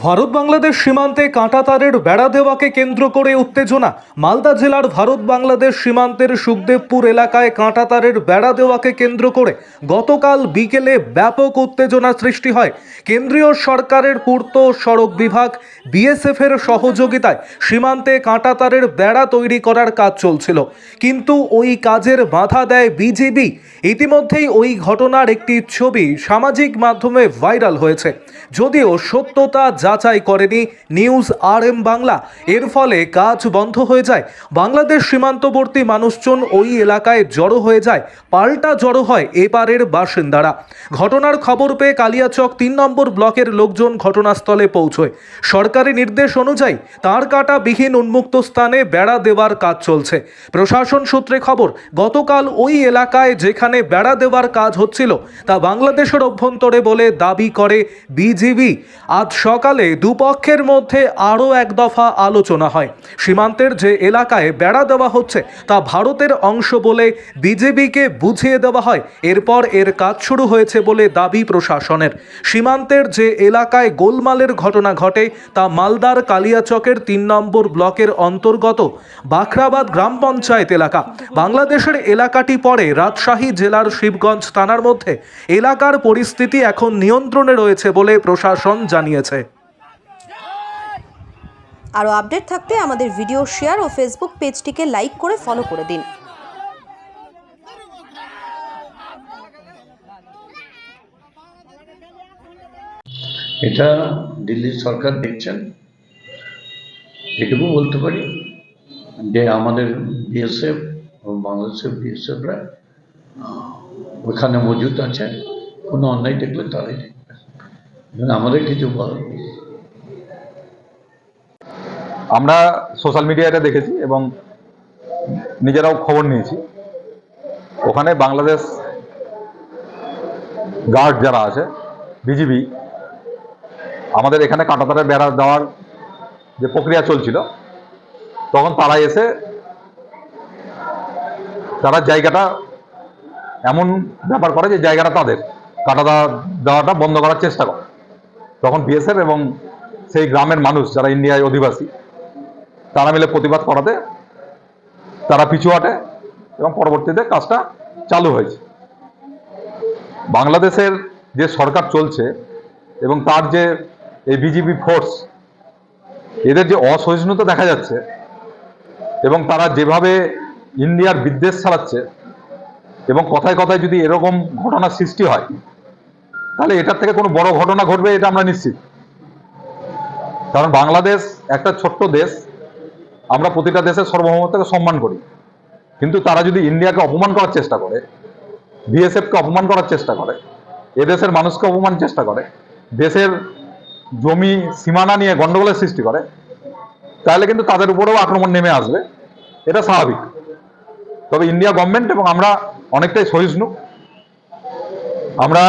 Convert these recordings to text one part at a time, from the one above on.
ভারত বাংলাদেশ সীমান্তে কাঁটাতারের বেড়া দেওয়াকে কেন্দ্র করে উত্তেজনা। মালদা জেলার ভারত বাংলাদেশ সীমান্তের সুখদেবপুর এলাকায় কাঁটাতারের বেড়া দেওয়াকে কেন্দ্র করে গতকাল বিকেলে ব্যাপক উত্তেজনা সৃষ্টি হয়। কেন্দ্রীয় সরকারের পূর্ত সড়ক বিভাগ বিএসএফ এর সহযোগিতায় সীমান্তে কাঁটাতারের বেড়া তৈরি করার কাজ চলছিল, কিন্তু ওই কাজের বাধা দেয় বিজিবি। ইতিমধ্যেই ওই ঘটনার একটি ছবি সামাজিক মাধ্যমে ভাইরাল হয়েছে, যদিও সত্যতা যাচাই করেনি নিউজ RM বাংলা। এর ফলে কাজ বন্ধ হয়ে যায়। বাংলাদেশ সীমান্তবর্তী মানুষজন ওই এলাকায় জড়ো হয়ে যায়, পাল্টা জড়ো হয় এপারের বাসিন্দারা। ঘটনার খবর পেয়ে কালিয়াচক 3 নম্বর ব্লকের লোকজন ঘটনাস্থলে পৌঁছয়। সরকারি নির্দেশ অনুযায়ী তার কাটা বিহীন উন্মুক্ত স্থানে বেড়া দেওয়ার কাজ চলছে। প্রশাসন সূত্রে খবর, গতকাল ওই এলাকায় যেখানে বেড়া দেওয়ার কাজ হচ্ছিল তা বাংলাদেশের অভ্যন্তরে বলে দাবি করে বিজিবি। আজ সকালে দুপক্ষের মধ্যে আরও এক দফা আলোচনা হয়। সীমান্তের যে এলাকায় বেড়া দেওয়া হচ্ছে তা ভারতের অংশ বলে বিজেপিকে বুঝিয়ে দেওয়া হয়। এরপর এর কাজ শুরু হয়েছে বলে দাবি প্রশাসনের। সীমান্তের যে এলাকায় গোলমালের ঘটনা ঘটে তা মালদার কালিয়াচকের 3 নম্বর ব্লকের অন্তর্গত বাখরাবাদ গ্রাম পঞ্চায়েত এলাকা। বাংলাদেশের এলাকাটি পড়ে রাজশাহী জেলার শিবগঞ্জ থানার মধ্যে। এলাকার পরিস্থিতি এখন নিয়ন্ত্রণে রয়েছে বলে প্রশাসন জানিয়েছে। আরও আপডেট থাকতে আমাদের ভিডিও শেয়ার ও ফেসবুক পেজটিকে লাইক করে ফলো করে দিন। এটা দিল্লির সরকার দেখছেন। এটুকু বলতে পারি যে আমাদের বিএসএফ এবং বাংলাদেশের বিএসএফরা ওখানে মজুদ আছে। কোনো অন্যায় দেখলে তারাই দেখবে, আমাদের কিছু বলার নেই। আমরা সোশ্যাল মিডিয়াতে দেখেছি এবং নিজেরাও খবর নিয়েছি। ওখানে বাংলাদেশ গার্ড যারা আছে, বিজিবি, আমাদের এখানে কাঁটাতারের বেড়া দেওয়ার যে প্রক্রিয়া চলছিল, তখন তারা এসে তারা জায়গাটা এমন ব্যাপার করে যে জায়গাটা তাদের কাঁটাতার দেওয়াটা বন্ধ করার চেষ্টা করে। তখন বিএসএফ এবং সেই গ্রামের মানুষ যারা ইন্ডিয়ায় অধিবাসী তারা মিলে প্রতিবাদ করাতে তারা পিছু হটে এবং পরবর্তীতে কাজটা চালু হয়েছে। বাংলাদেশের যে সরকার চলছে এবং তার যে এই বিজিবি ফোর্স, এদের যে অসহিষ্ণুতা দেখা যাচ্ছে এবং তারা যেভাবে ইন্ডিয়ার বিদ্বেষ ছড়াচ্ছে এবং কথায় কথায় যদি এরকম ঘটনার সৃষ্টি হয় তাহলে এটার থেকে কোনো বড় ঘটনা ঘটবে এটা আমরা নিশ্চিত। কারণ বাংলাদেশ একটা ছোট্ট দেশ, আমরা প্রতিটা দেশের সার্বভৌমত্বকে সম্মান করি, কিন্তু তারা যদি ইন্ডিয়াকে অপমান করার চেষ্টা করে, বিএসএফকে অপমান করার চেষ্টা করে, এদেশের মানুষকে অপমান চেষ্টা করে, দেশের জমি সীমানা নিয়ে গন্ডগোলের সৃষ্টি করে, তাহলে কিন্তু তাদের উপরেও আক্রমণ নেমে আসবে, এটা স্বাভাবিক। তবে ইন্ডিয়া গভর্নমেন্ট এবং আমরা অনেকটাই সহিষ্ণু। আমরা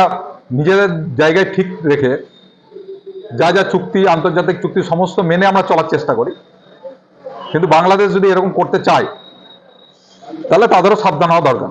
নিজেদের জায়গায় ঠিক রেখে যা যা চুক্তি, আন্তর্জাতিক চুক্তি সমস্ত মেনে আমরা চলার চেষ্টা করি। কিন্তু বাংলাদেশ যদি এরকম করতে চায় তাহলে তাদেরও সাবধান হওয়া দরকার।